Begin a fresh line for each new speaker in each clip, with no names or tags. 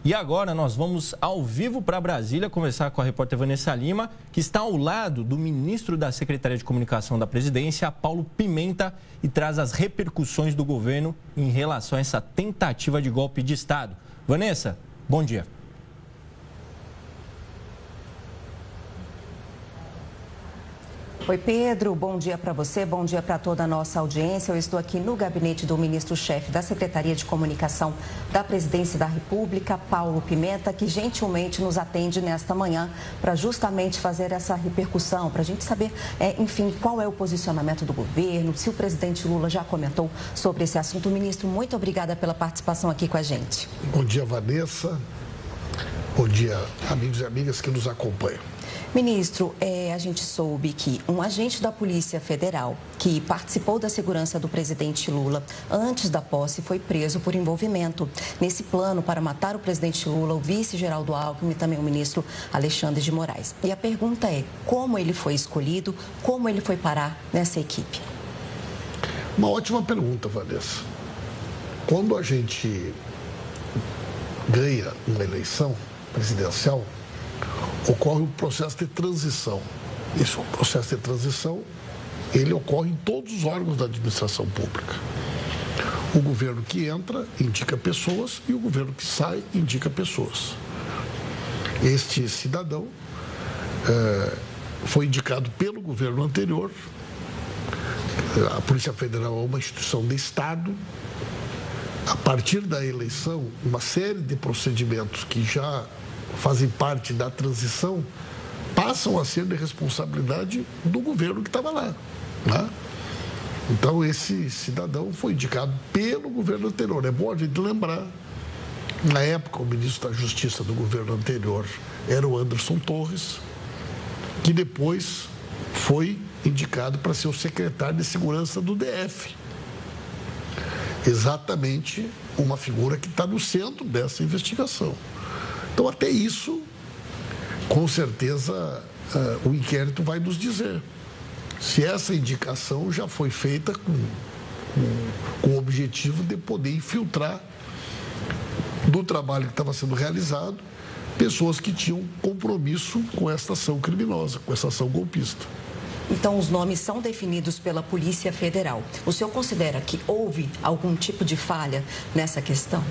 E agora nós vamos ao vivo para Brasília conversar com a repórter Vanessa Lima, que está ao lado do ministro da Secretaria de Comunicação da Presidência, Paulo Pimenta, e traz as repercussões do governo em relação a essa tentativa de golpe de Estado. Vanessa, bom dia.
Oi, Pedro, bom dia para você, bom dia para toda a nossa audiência. Eu estou aqui no gabinete do ministro-chefe da Secretaria de Comunicação da Presidência da República, Paulo Pimenta, que gentilmente nos atende nesta manhã para justamente fazer essa repercussão, para a gente saber, enfim, qual é o posicionamento do governo, se o presidente Lula já comentou sobre esse assunto. Ministro, muito obrigada pela participação aqui com a gente.
Bom dia, Vanessa. Bom dia, amigos e amigas que nos acompanham.
Ministro, a gente soube que um agente da Polícia Federal que participou da segurança do presidente Lula antes da posse foi preso por envolvimento nesse plano para matar o presidente Lula, o vice Geraldo Alckmin e também o ministro Alexandre de Moraes. E a pergunta é, como ele foi escolhido, como ele foi parar nessa equipe?
Uma ótima pergunta, Vanessa. Quando a gente ganha uma eleição presidencial, ocorre um processo de transição. Esse processo de transição, ele ocorre em todos os órgãos da administração pública. O governo que entra indica pessoas e o governo que sai indica pessoas. Este cidadão foi indicado pelo governo anterior. A Polícia Federal é uma instituição de Estado. A partir da eleição, uma série de procedimentos que já fazem parte da transição, passam a ser de responsabilidade do governo que estava lá, né? Então, esse cidadão foi indicado pelo governo anterior. É bom a gente lembrar, na época, o ministro da Justiça do governo anterior era o Anderson Torres, que depois foi indicado para ser o secretário de Segurança do DF. Exatamente uma figura que está no centro dessa investigação. Então, até isso, com certeza, o inquérito vai nos dizer se essa indicação já foi feita com o objetivo de poder infiltrar do trabalho que estava sendo realizado pessoas que tinham compromisso com essa ação criminosa, com essa ação golpista.
Então, os nomes são definidos pela Polícia Federal. O senhor considera que houve algum tipo de falha nessa questão?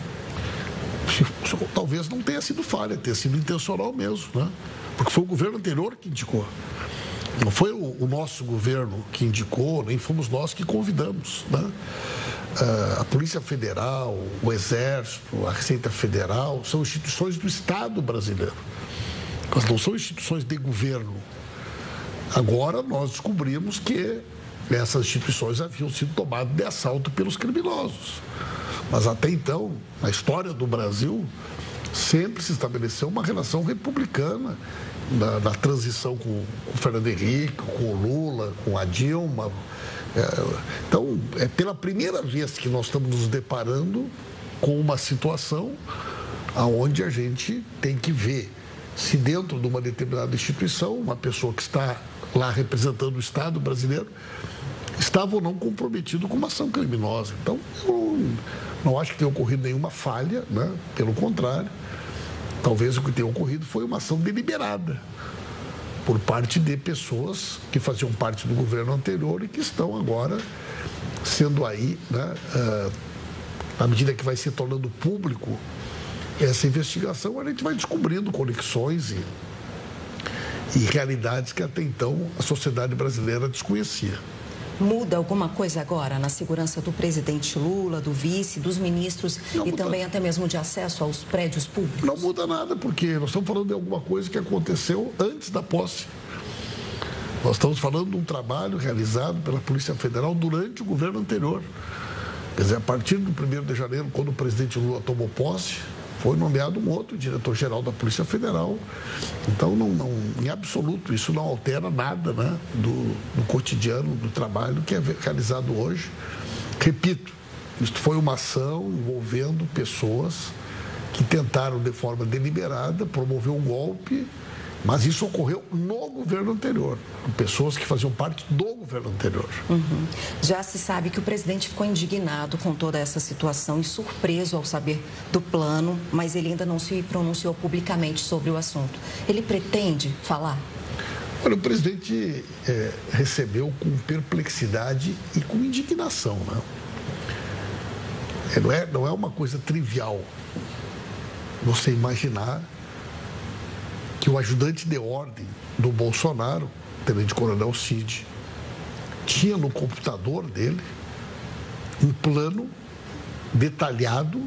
Talvez não tenha sido falha, tenha sido intencional mesmo, né? Porque foi o governo anterior que indicou. Não foi o nosso governo que indicou, nem fomos nós que convidamos, né? A Polícia Federal, o Exército, a Receita Federal, são instituições do Estado brasileiro. Elas não são instituições de governo. Agora nós descobrimos que essas instituições haviam sido tomadas de assalto pelos criminosos. Mas até então, na história do Brasil, sempre se estabeleceu uma relação republicana na transição com o Fernando Henrique, com o Lula, com a Dilma. Então, é pela primeira vez que nós estamos nos deparando com uma situação onde a gente tem que ver se dentro de uma determinada instituição, uma pessoa que está lá representando o Estado brasileiro, estava ou não comprometido com uma ação criminosa. Então, eu não acho que tenha ocorrido nenhuma falha, né? Pelo contrário, talvez o que tenha ocorrido foi uma ação deliberada por parte de pessoas que faziam parte do governo anterior e que estão agora sendo aí, né? À medida que vai se tornando público essa investigação, a gente vai descobrindo conexões e realidades que até então a sociedade brasileira desconhecia.
Muda alguma coisa agora na segurança do presidente Lula, do vice, dos ministros e também até mesmo de acesso aos prédios públicos?
Não muda nada, porque nós estamos falando de alguma coisa que aconteceu antes da posse. Nós estamos falando de um trabalho realizado pela Polícia Federal durante o governo anterior. Quer dizer, a partir do 1º de janeiro, quando o presidente Lula tomou posse, foi nomeado um outro diretor-geral da Polícia Federal. Então, em absoluto, isso não altera nada, né, do cotidiano, do trabalho que é realizado hoje. Repito, isso foi uma ação envolvendo pessoas que tentaram, de forma deliberada, promover um golpe Mas isso ocorreu no governo anterior, com pessoas que faziam parte do governo anterior.
Já se sabe que o presidente ficou indignado com toda essa situação e surpreso ao saber do plano, mas ele ainda não se pronunciou publicamente sobre o assunto. Ele pretende falar?
Olha, o presidente recebeu com perplexidade e com indignação, né? Não é uma coisa trivial você imaginar que o ajudante de ordem do Bolsonaro, o tenente-coronel Cid, tinha no computador dele um plano detalhado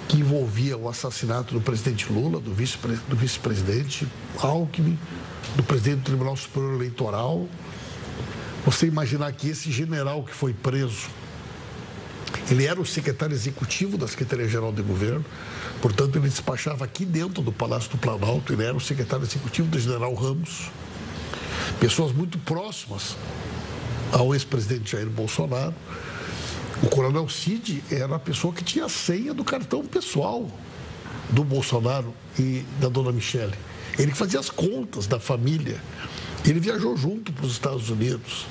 que envolvia o assassinato do presidente Lula, do vice-presidente Alckmin, do presidente do Tribunal Superior Eleitoral. Você imaginar que esse general que foi preso, ele era o secretário executivo da Secretaria-Geral de Governo, portanto, ele despachava aqui dentro do Palácio do Planalto, ele era o secretário executivo do general Ramos, pessoas muito próximas ao ex-presidente Jair Bolsonaro. O coronel Cid era a pessoa que tinha a senha do cartão pessoal do Bolsonaro e da dona Michele. Ele que fazia as contas da família. Ele viajou junto para os Estados Unidos.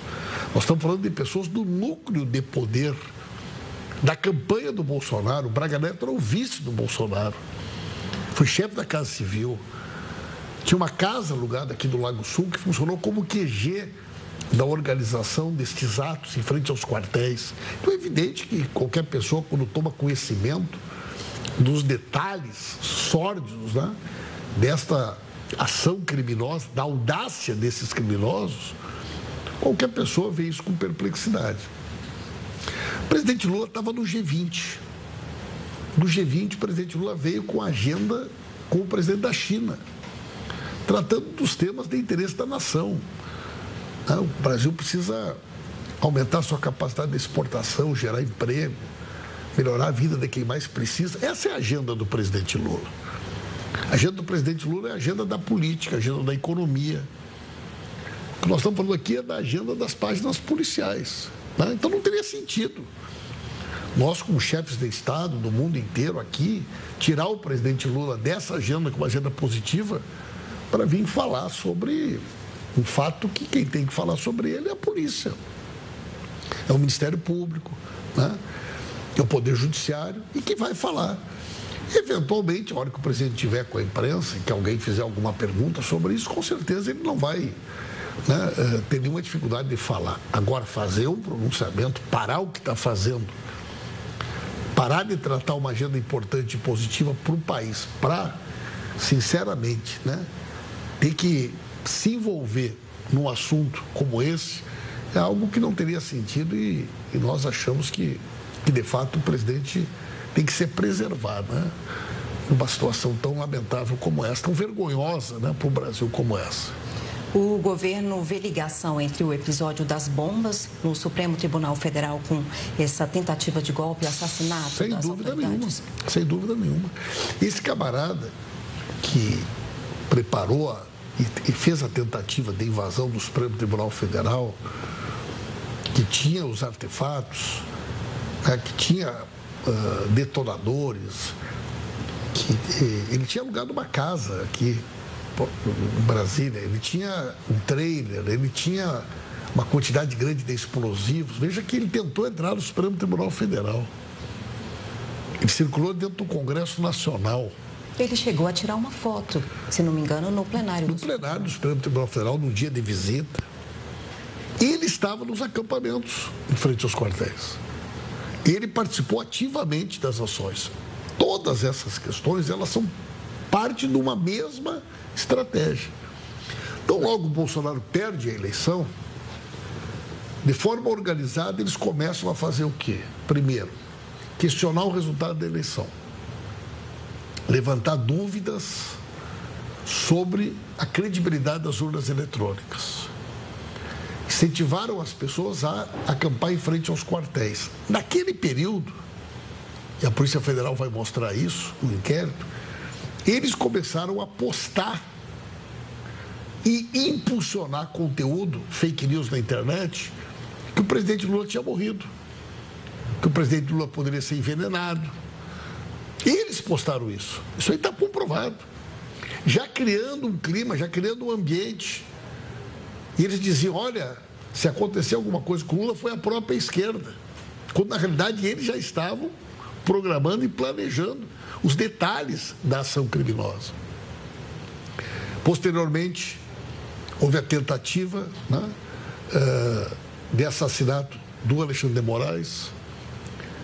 Nós estamos falando de pessoas do núcleo de poder da campanha do Bolsonaro. O Braga Neto era o vice do Bolsonaro. Foi chefe da Casa Civil. Tinha uma casa alugada aqui do Lago Sul que funcionou como QG da organização destes atos em frente aos quartéis. Então é evidente que qualquer pessoa, quando toma conhecimento dos detalhes sórdidos, né, desta ação criminosa, da audácia desses criminosos, qualquer pessoa vê isso com perplexidade. O presidente Lula estava no G20. No G20, o presidente Lula veio com a agenda com o presidente da China, tratando dos temas de interesse da nação. O Brasil precisa aumentar sua capacidade de exportação, gerar emprego, melhorar a vida de quem mais precisa. Essa é a agenda do presidente Lula. A agenda do presidente Lula é a agenda da política, a agenda da economia. O que nós estamos falando aqui é da agenda das páginas policiais. Né? Então não teria sentido nós, como chefes de Estado do mundo inteiro aqui, tirar o presidente Lula dessa agenda, com uma agenda positiva, para vir falar sobre um fato que quem tem que falar sobre ele é a polícia, é o Ministério Público, né? É o Poder Judiciário, e que vai falar. Eventualmente, a hora que o presidente estiver com a imprensa e que alguém fizer alguma pergunta sobre isso, com certeza ele não vai, né, ter nenhuma dificuldade de falar. Agora, fazer um pronunciamento, parar o que está fazendo, parar de tratar uma agenda importante e positiva para o país, para, sinceramente, né, ter que se envolver num assunto como esse, é algo que não teria sentido e nós achamos que, de fato, o presidente tem que ser preservado, né, numa situação tão lamentável como essa, tão vergonhosa, né, para o Brasil como essa.
O governo vê ligação entre o episódio das bombas no Supremo Tribunal Federal com essa tentativa de golpe e assassinato
Sem
das
dúvida
autoridades?
nenhuma, sem dúvida nenhuma. Esse camarada que preparou e fez a tentativa de invasão do Supremo Tribunal Federal, que tinha os artefatos, né, que tinha detonadores, que ele tinha alugado uma casa aqui em Brasília, ele tinha um trailer, ele tinha uma quantidade grande de explosivos. Veja que ele tentou entrar no Supremo Tribunal Federal. Ele circulou dentro do Congresso Nacional.
Ele chegou a tirar uma foto, se não me engano, no plenário.
No plenário do Supremo Tribunal Federal, num dia de visita. Ele estava nos acampamentos em frente aos quartéis. Ele participou ativamente das ações. Todas essas questões, elas são parte de uma mesma estratégia. Então, logo o Bolsonaro perde a eleição, de forma organizada, eles começam a fazer o quê? Primeiro, questionar o resultado da eleição. Levantar dúvidas sobre a credibilidade das urnas eletrônicas. Incentivaram as pessoas a acampar em frente aos quartéis. Naquele período, e a Polícia Federal vai mostrar isso no inquérito, eles começaram a postar e impulsionar conteúdo, fake news na internet, que o presidente Lula tinha morrido, que o presidente Lula poderia ser envenenado. Eles postaram isso. Isso aí está comprovado. já criando um clima, já criando um ambiente. E eles diziam, olha, se acontecer alguma coisa com o Lula, foi a própria esquerda. Quando, na realidade, eles já estavam programando e planejando os detalhes da ação criminosa. Posteriormente, houve a tentativa, né, de assassinato do Alexandre de Moraes.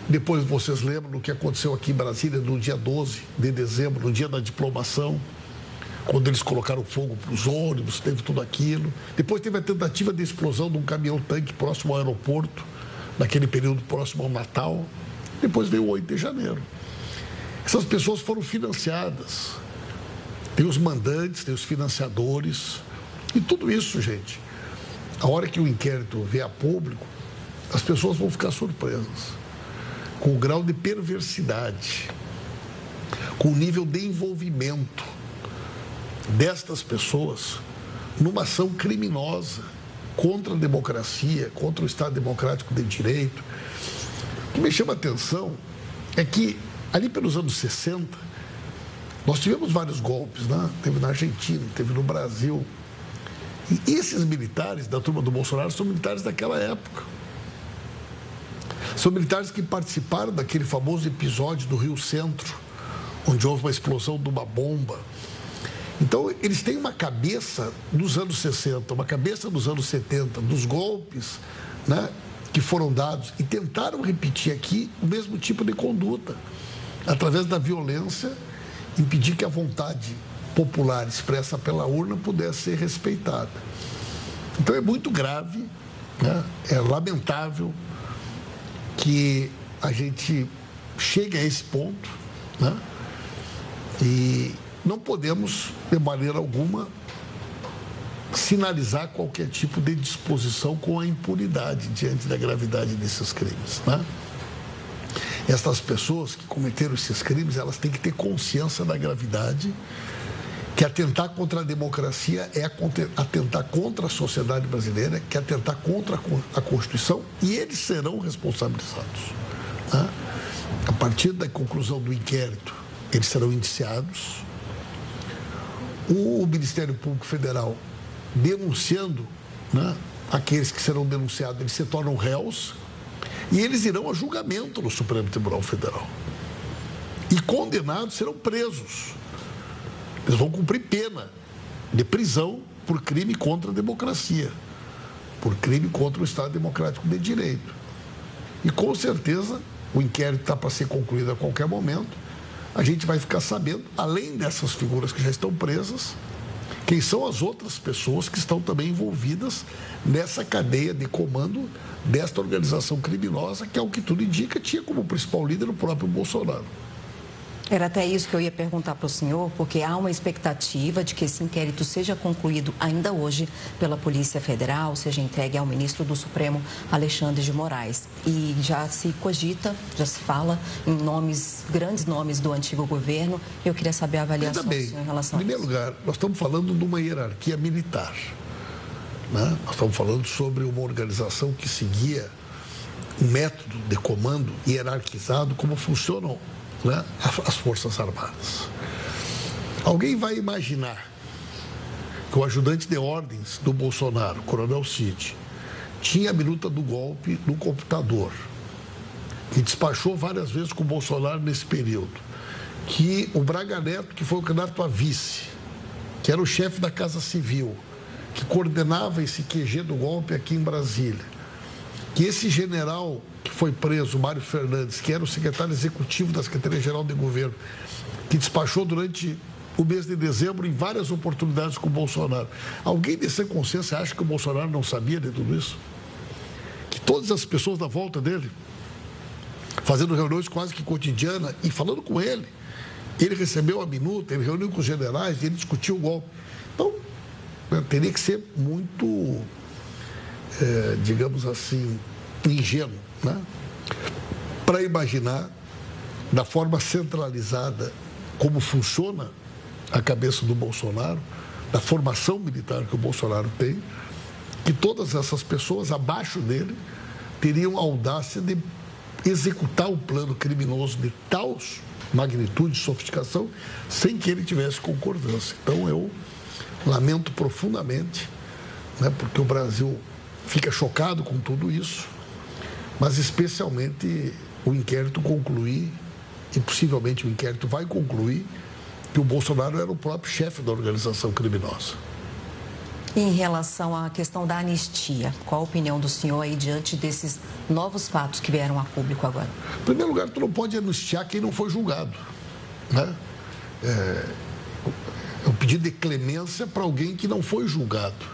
Depois vocês lembram do que aconteceu aqui em Brasília no dia 12 de dezembro, no dia da diplomação, quando eles colocaram fogo para os ônibus, teve tudo aquilo. Depois teve a tentativa de explosão de um caminhão-tanque próximo ao aeroporto, naquele período próximo ao Natal. Depois veio o 8 de janeiro. Essas pessoas foram financiadas. Tem os mandantes, tem os financiadores. E tudo isso, gente, a hora que o inquérito vier a público, as pessoas vão ficar surpresas com o grau de perversidade, com o nível de envolvimento destas pessoas numa ação criminosa contra a democracia, contra o Estado Democrático de Direito. O que me chama a atenção é que, ali pelos anos 60, nós tivemos vários golpes, né? Teve na Argentina, teve no Brasil. E esses militares da turma do Bolsonaro são militares daquela época. São militares que participaram daquele famoso episódio do Rio Centro, onde houve uma explosão de uma bomba. Então, eles têm uma cabeça dos anos 60, uma cabeça dos anos 70, dos golpes, né, que foram dados, e tentaram repetir aqui o mesmo tipo de conduta, através da violência, impedir que a vontade popular expressa pela urna pudesse ser respeitada. Então, é muito grave, né, é lamentável que a gente chegue a esse ponto, né, e não podemos, de maneira alguma, sinalizar qualquer tipo de disposição com a impunidade diante da gravidade desses crimes, né? Essas pessoas que cometeram esses crimes, elas têm que ter consciência da gravidade, que atentar contra a democracia é atentar contra a sociedade brasileira, que é atentar contra a Constituição, e eles serão responsabilizados, né? A partir da conclusão do inquérito, eles serão indiciados. O Ministério Público Federal, denunciando, né, aqueles que serão denunciados, eles se tornam réus e eles irão a julgamento no Supremo Tribunal Federal. E condenados serão presos. Eles vão cumprir pena de prisão por crime contra a democracia, por crime contra o Estado Democrático de Direito. E com certeza o inquérito está para ser concluído a qualquer momento. A gente vai ficar sabendo, além dessas figuras que já estão presas, quem são as outras pessoas que estão também envolvidas nessa cadeia de comando desta organização criminosa, que, ao que tudo indica, tinha como principal líder o próprio Bolsonaro.
Era até isso que eu ia perguntar para o senhor, porque há uma expectativa de que esse inquérito seja concluído ainda hoje pela Polícia Federal, seja entregue ao ministro do Supremo, Alexandre de Moraes. E já se cogita, já se fala em nomes, grandes nomes do antigo governo. Eu queria saber a avaliação do senhor em relação a isso. Em primeiro
lugar, nós estamos falando de uma hierarquia militar, né? Nós estamos falando sobre uma organização que seguia um método de comando hierarquizado, como funcionam, né, as Forças Armadas. Alguém vai imaginar que o ajudante de ordens do Bolsonaro, Coronel Cid, tinha a minuta do golpe no computador, que despachou várias vezes com o Bolsonaro nesse período, que o Braga Neto, que foi o candidato a vice, que era o chefe da Casa Civil, que coordenava esse QG do golpe aqui em Brasília, que esse general que foi preso, Mário Fernandes, que era o secretário executivo da Secretaria-Geral de Governo, que despachou durante o mês de dezembro em várias oportunidades com o Bolsonaro. Alguém de sã consciência acha que o Bolsonaro não sabia de tudo isso? Que todas as pessoas da volta dele, fazendo reuniões quase que cotidianas e falando com ele, ele recebeu a minuta, ele reuniu com os generais, ele discutiu o golpe. Então, teria que ser muito, digamos assim, ingênuo, né, para imaginar da forma centralizada como funciona a cabeça do Bolsonaro, da formação militar que o Bolsonaro tem, que todas essas pessoas abaixo dele teriam a audácia de executar um plano criminoso de tal magnitude, sofisticação, sem que ele tivesse concordância. Então, eu lamento profundamente, né, porque o Brasil fica chocado com tudo isso, mas especialmente o inquérito concluir, e possivelmente o inquérito vai concluir, que o Bolsonaro era o próprio chefe da organização criminosa.
Em relação à questão da anistia, qual a opinião do senhor aí diante desses novos fatos que vieram a público agora?
Em primeiro lugar, tu não pode anistiar quem não foi julgado, né? É um pedido de clemência para alguém que não foi julgado.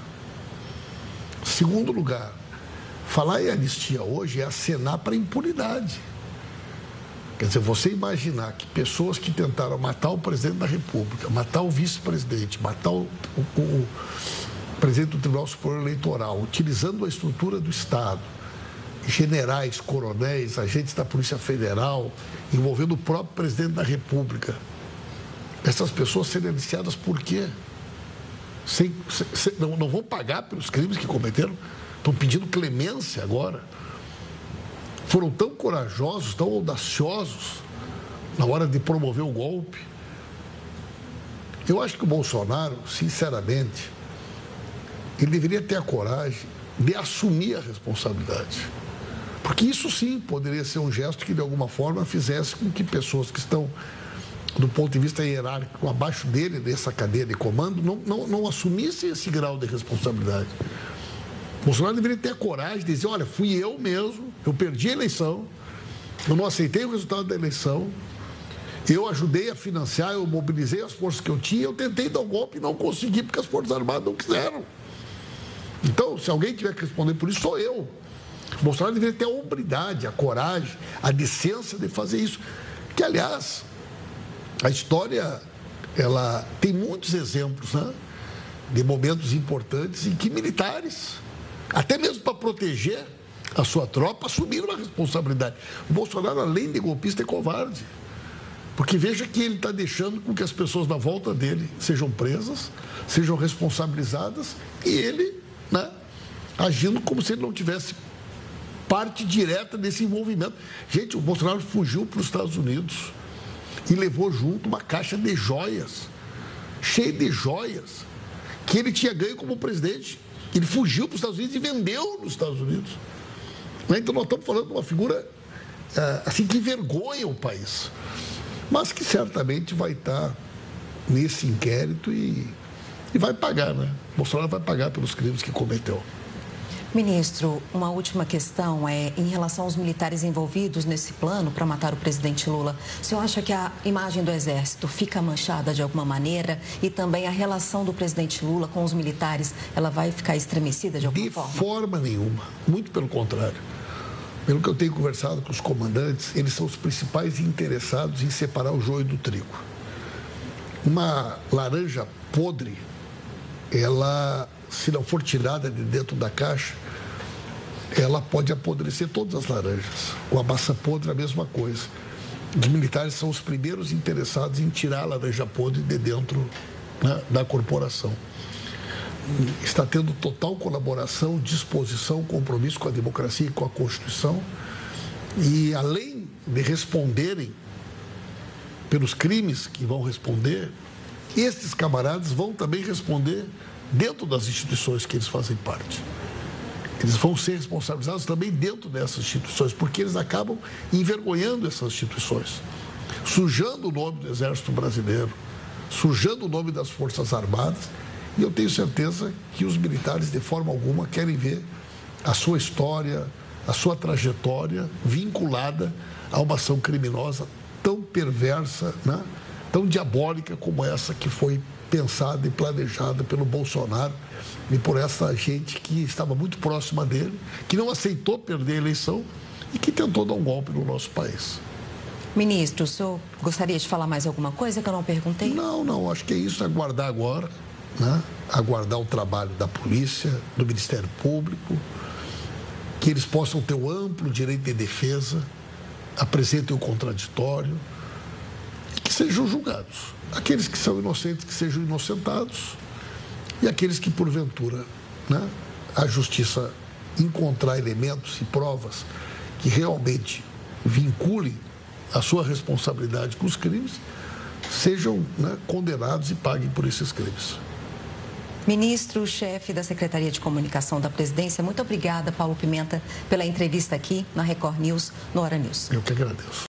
Segundo lugar, falar em anistia hoje é acenar para a impunidade. Quer dizer, você imaginar que pessoas que tentaram matar o presidente da República, matar o vice-presidente, matar o presidente do Tribunal Superior Eleitoral, utilizando a estrutura do Estado, generais, coronéis, agentes da Polícia Federal, envolvendo o próprio presidente da República, essas pessoas serem aliciadas por quê? Não vão pagar pelos crimes que cometeram? Estão pedindo clemência agora? Foram tão corajosos, tão audaciosos na hora de promover o golpe. Eu acho que o Bolsonaro, sinceramente, ele deveria ter a coragem de assumir a responsabilidade. Porque isso sim poderia ser um gesto que de alguma forma fizesse com que pessoas que estão, do ponto de vista hierárquico, abaixo dele, dessa cadeia de comando, não assumissem esse grau de responsabilidade. O Bolsonaro deveria ter a coragem de dizer, olha, fui eu mesmo, eu perdi a eleição, eu não aceitei o resultado da eleição, eu ajudei a financiar, eu mobilizei as forças que eu tinha, eu tentei dar um golpe e não consegui porque as Forças Armadas não quiseram. Então, se alguém tiver que responder por isso, sou eu. O Bolsonaro deveria ter a hombridade, a coragem, a decência de fazer isso. Que, aliás, a história, ela tem muitos exemplos, né, de momentos importantes em que militares, até mesmo para proteger a sua tropa, assumiram a responsabilidade. O Bolsonaro, além de golpista, é covarde. Porque veja que ele está deixando com que as pessoas na volta dele sejam presas, sejam responsabilizadas, e ele, né, agindo como se ele não tivesse parte direta desse envolvimento. Gente, o Bolsonaro fugiu para os Estados Unidos e levou junto uma caixa de joias, cheia de joias, que ele tinha ganho como presidente. Ele fugiu para os Estados Unidos e vendeu nos Estados Unidos. Então, nós estamos falando de uma figura assim, que envergonha o país, mas que certamente vai estar nesse inquérito e vai pagar, né? Bolsonaro vai pagar pelos crimes que cometeu.
Ministro, uma última questão é em relação aos militares envolvidos nesse plano para matar o presidente Lula. O senhor acha que a imagem do Exército fica manchada de alguma maneira e também a relação do presidente Lula com os militares, ela vai ficar estremecida de alguma forma?
De forma nenhuma, muito pelo contrário. Pelo que eu tenho conversado com os comandantes, eles são os principais interessados em separar o joio do trigo. Uma laranja podre, ela, se não for tirada de dentro da caixa, ela pode apodrecer todas as laranjas. Com a massa podre, a mesma coisa. Os militares são os primeiros interessados em tirar a laranja podre de dentro, né, da corporação. Está tendo total colaboração, disposição, compromisso com a democracia e com a Constituição. E, além de responderem pelos crimes que vão responder, esses camaradas vão também responder dentro das instituições que eles fazem parte. Eles vão ser responsabilizados também dentro dessas instituições, porque eles acabam envergonhando essas instituições, sujando o nome do Exército Brasileiro, sujando o nome das Forças Armadas. E eu tenho certeza que os militares, de forma alguma, querem ver a sua história, a sua trajetória vinculada a uma ação criminosa tão perversa, né, tão diabólica como essa que foi pensada e planejada pelo Bolsonaro e por essa gente que estava muito próxima dele, que não aceitou perder a eleição e que tentou dar um golpe no nosso país.
Ministro, o senhor gostaria de falar mais alguma coisa que eu não perguntei?
Não, acho que é isso, aguardar agora, né? Aguardar o trabalho da polícia, do Ministério Público, que eles possam ter um amplo direito de defesa, apresentem o contraditório e que sejam julgados. Aqueles que são inocentes, que sejam inocentados, e aqueles que, porventura, né, a justiça encontrar elementos e provas que realmente vinculem a sua responsabilidade com os crimes, sejam, né, condenados e paguem por esses crimes.
Ministro-chefe da Secretaria de Comunicação da Presidência, muito obrigada, Paulo Pimenta, pela entrevista aqui na Record News, no Hora News.
Eu que agradeço.